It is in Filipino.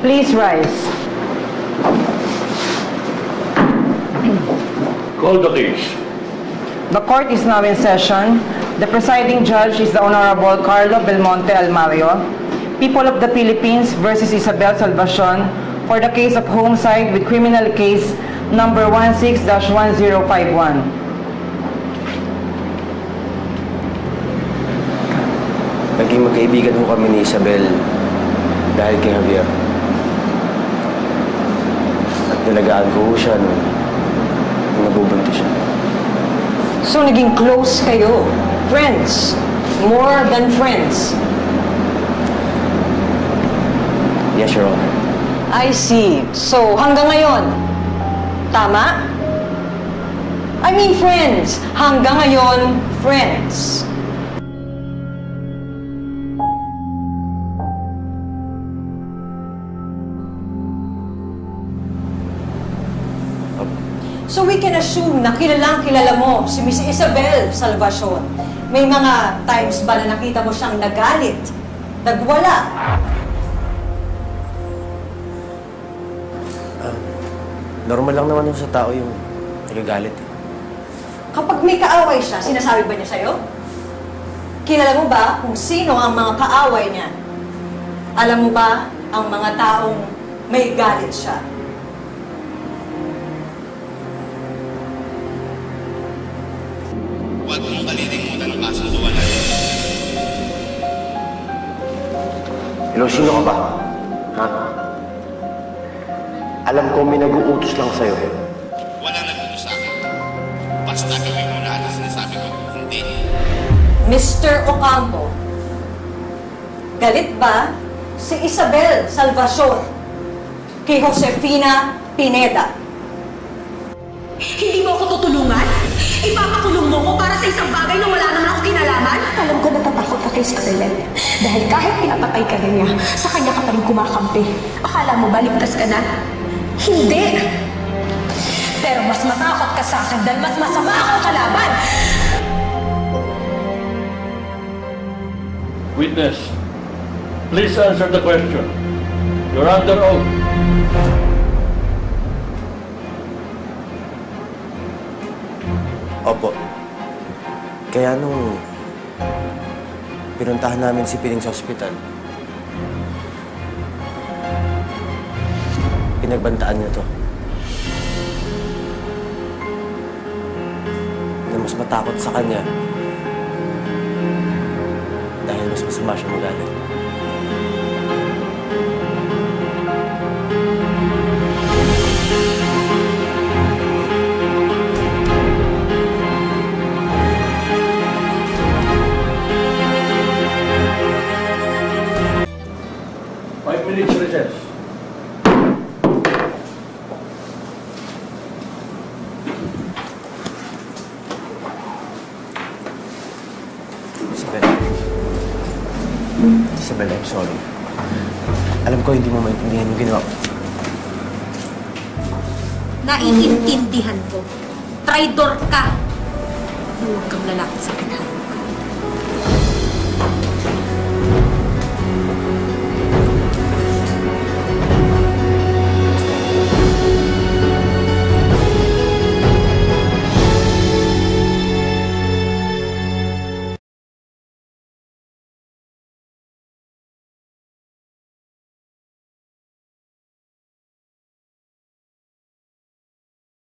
Please rise. Call the case. The court is now in session. The presiding judge is the Honorable Carlo Belmonte Almario, People of the Philippines versus Isabel Salvacion, for the case of homicide with criminal case number 16-1051. Naging magkaibigan ho kami ni Isabel dahil kay Javier. At nilagaan ko ho siya nung nabubuntis siya. So, naging close kayo. Friends. More than friends. Yes, Your Honor. I see. So, hanggang ngayon, tama? I mean, friends. Hanggang ngayon, friends. So we can assume na kilala mo si Miss Isabel Salvacion. May mga times ba na nakita mo siyang nagalit, nagwala? Normal lang naman sa tao yung nagagalit. Kapag may kaaway siya, sinasabi ba niya sa'yo? Kilala mo ba kung sino ang mga kaaway niya? Alam mo ba ang mga taong may galit siya? Huwag mong kalilimutan ang kasunduan natin. Hello, sino ka ba? Ha? Alam ko may nag-uutos lang sa'yo. Wala nag-utos sa akin. Basta gawin mo lahat ang sinasabi ko. Hindi. Mr. Ocampo, galit ba si Isabel Salvacion kay Josefina Pineda? Hindi mo ako tutulungan? Ipapakulong mo ko para sa isang bagay na wala naman ako kinalaman? Alam ko natatakot ka kay Scarlett. Dahil kahit pinapatay ka na niya, sa kanya ka pa rin kumakampi. Akala mo ba ligtas ka na? Hindi! Pero mas matakot ka sa akin dahil mas masama akong kalaban! Witness, please answer the question. You're under oath. Opo. Kaya nung pinuntahan namin si Piling sa ospital, pinagbantaan niya to. Na mas matakot sa kanya dahil mas masama siya magalit. Recess. Isabel, I'm sorry. Alam ko hindi mo maintindihan yung ginawa ko. Naiintindihan ko. Traidor ka. Huwag kang lalapit sa akin, ha?